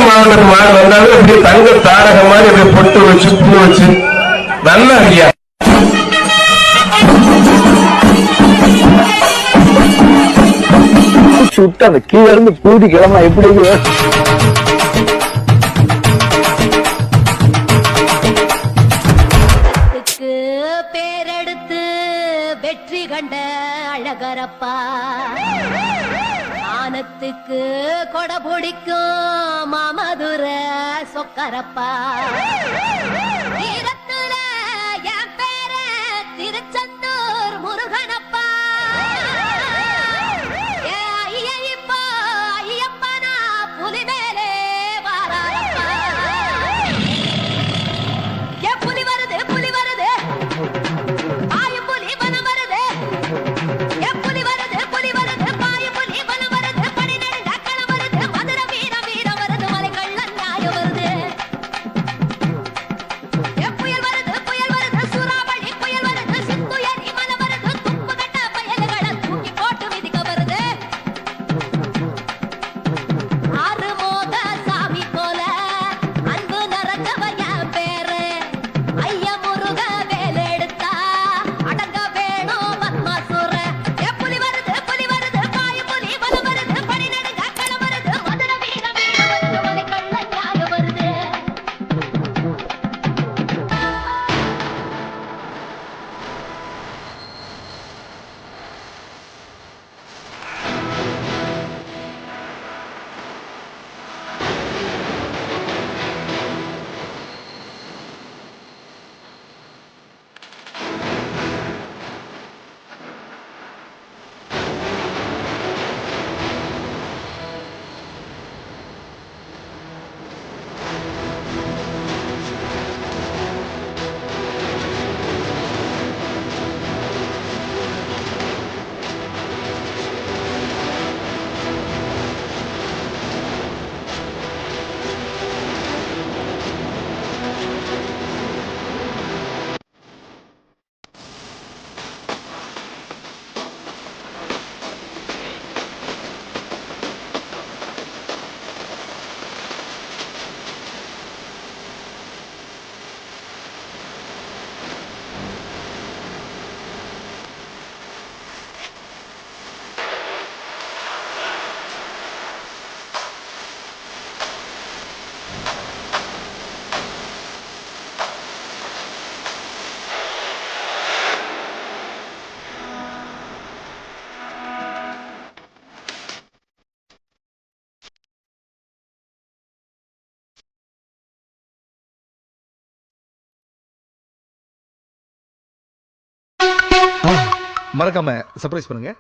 மாவட்டத்து மாடு வந்தாலும் இப்படி தங்க தாரகம் மாதிரி இப்படி பொட்டு வச்சு பூ வச்சு நல்லா இருக்கியா. சுட்டு அந்த கீழே இருந்து பூதி கிளம்ப எப்படி பேரெடுத்து வெற்றி கண்ட அழகரப்பா, ஆனத்துக்கு கொடை பிடிக்கும் மாமதுர சொக்கரப்பா, வீரத்துல என் பேர திருச்செந்தூர் முருகனப்பா, ஐயப்பா ஐயப்பனா புலி மேலே வாராரப்பா, என் புலி வருது புலி வருது பாயும் புலி வனம் வருது, என் புலி வருது புலி வருது பாயும் புலி வனம் வருது, படி நெடுங்க களம் வருது, மதுர வீர வீர வருது, மலை கள்ளன் நியாயம் வருது, என் புயல் வருது சூறாவளி புயல் வருது, சித்துயரி மலை வருது, துப்பு கட்ட பயல்களை தூக்கி போட்டு மிதிக்க வருது, ஆறுமோக சாமி போல அன்பு நிறைஞ்சவ என் பேரு, ஐய முருக வேலெடுத்தா அடங்க வேணும் பத்மாசுர, என் புலி வருது பாயும் புலி வனம் வருது, படி நெடுங்க களம் வருது, மதுர வீர வீர வருது, மலை கள்ளன் நியாயம் வருது. மறக்காம சர்ப்ரைஸ் பண்ணுங்க.